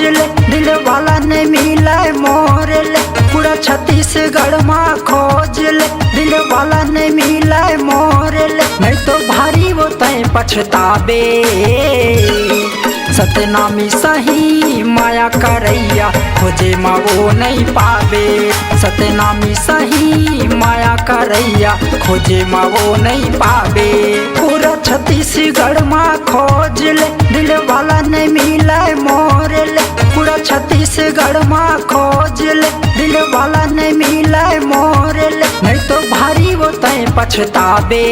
ले, दिल वाला नहीं मिले मोर ले। पूरा छत्तीसगढ़ में खोज ले, दिल वाला नहीं मिले मोर ले। नहीं तो भारी वो तय पछताबे, सतनामी सही माया करैया खोजे माँ वो नहीं पावे। सतनामी सही माया करैया खोजे माँ वो नहीं पावे। पूरा छत्तीसगढ़ में खोज ले, दिल वाला नहीं मिले मोर ले। पूरा छत्तीसगढ़ में खोज ले, दिल वाला नहीं मिले मोर ले। नहीं तो भारी वो तय पछतावे,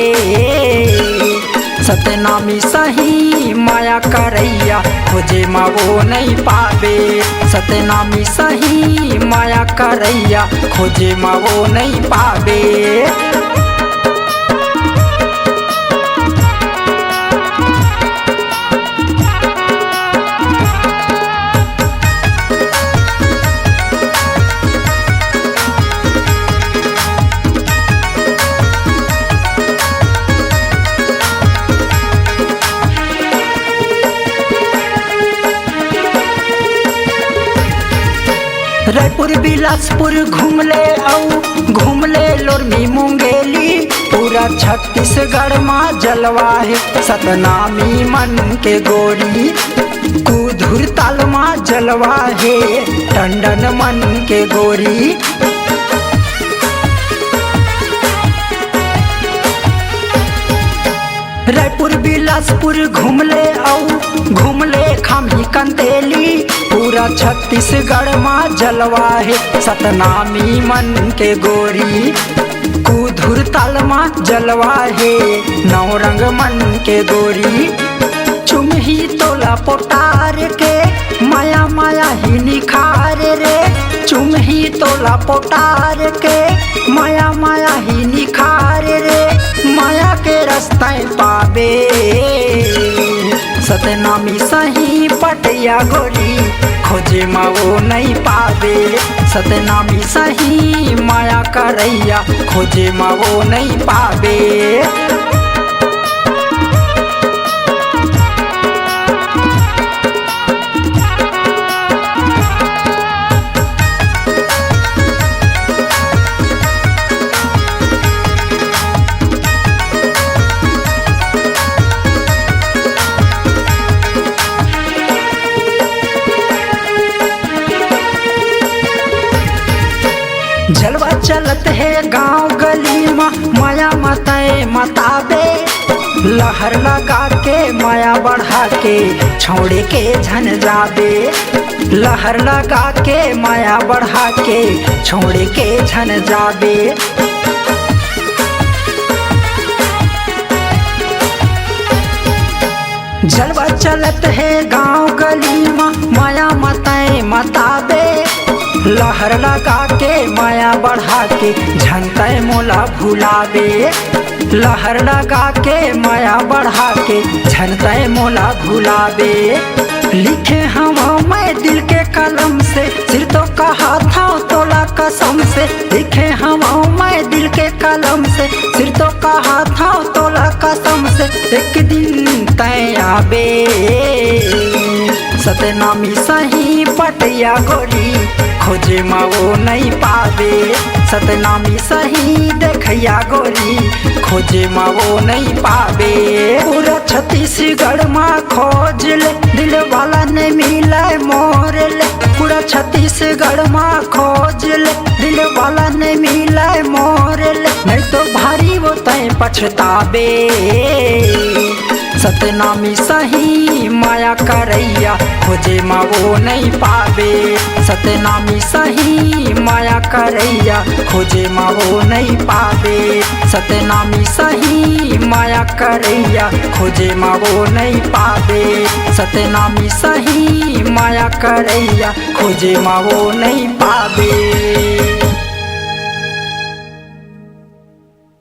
सतनामी सही माया करैया खोजे माँ वो नहीं पावे। सतनामी सही माया करैया खोजे माँ वो नहीं पावे। रायपुर बिलासपुर घूमले घूमले लोरमी मुंगेली। पूरा छत्तीसगढ़ में जलवा है सतनामी मन के गोरी। कुधुर ताल में जलवा है टंडन मन के गोरी। रायपुर बिलासपुर घूमले खामी कंतेली। पूरा छत्तीसगढ़ में जलवा है सतनामी मन के गोरी। कुधुर ताल में जलवा है नौरंग मन के गोरी। चुमही तोला पोटार के माया माया ही निखार रे। चुमही तोला पोटार के माया माया ही निखार रे। माया के रास्ता पावे, सतनामी सही पटिया गोरी खोजे माँ वो नहीं पावे। सतनामी सही माया करैया खोजे माँ वो नहीं पावे। जलवा चलत है गांव गली में माया मतए मताबे। लहर लगा के माया बढ़ा के छोड़े के झन जाबे। लहर लगा के माया बढ़ा के छोड़े के झन जाबे। जलवा चलत है गांव गली में माया मतए मताबे। लहर लगा के माया बढ़ा के झनतय मोला भुलावे। लहर लगा के माया बढ़ा के झनतय मोला भुलावे। लिखे हम मैं दिल के कलम से, सिर तो कहा था तोला कसम से। लिखे हम मैं दिल के कलम से, सिर तो कहा था तोला कसम से। एक दिन तय आबे, सतनामी सही पटिया गोरी खोजे माँ वो नहीं पावे। सतनामी सही देखिया गोरी खोजे माँ वो नहीं पावे। पूरा छत्तीसगढ़ में खोज ले, दिल वाला नहीं मिले मोर ले। पूरा छत्तीसगढ़ में खोज ले, दिल वाला नहीं मिले मोर ले। नहीं तो भारी वो तय पछतावे, सतनामी सही माया करैया खोजे माँ वो नहीं पावे। सतनामी सही माया करैया खोजे माँ वो नहीं पावे। सतनामी सही माया करैया खोजे माँ वो नहीं पावे। सतनामी सही माया करैया खोजे माँ वो नहीं पावे।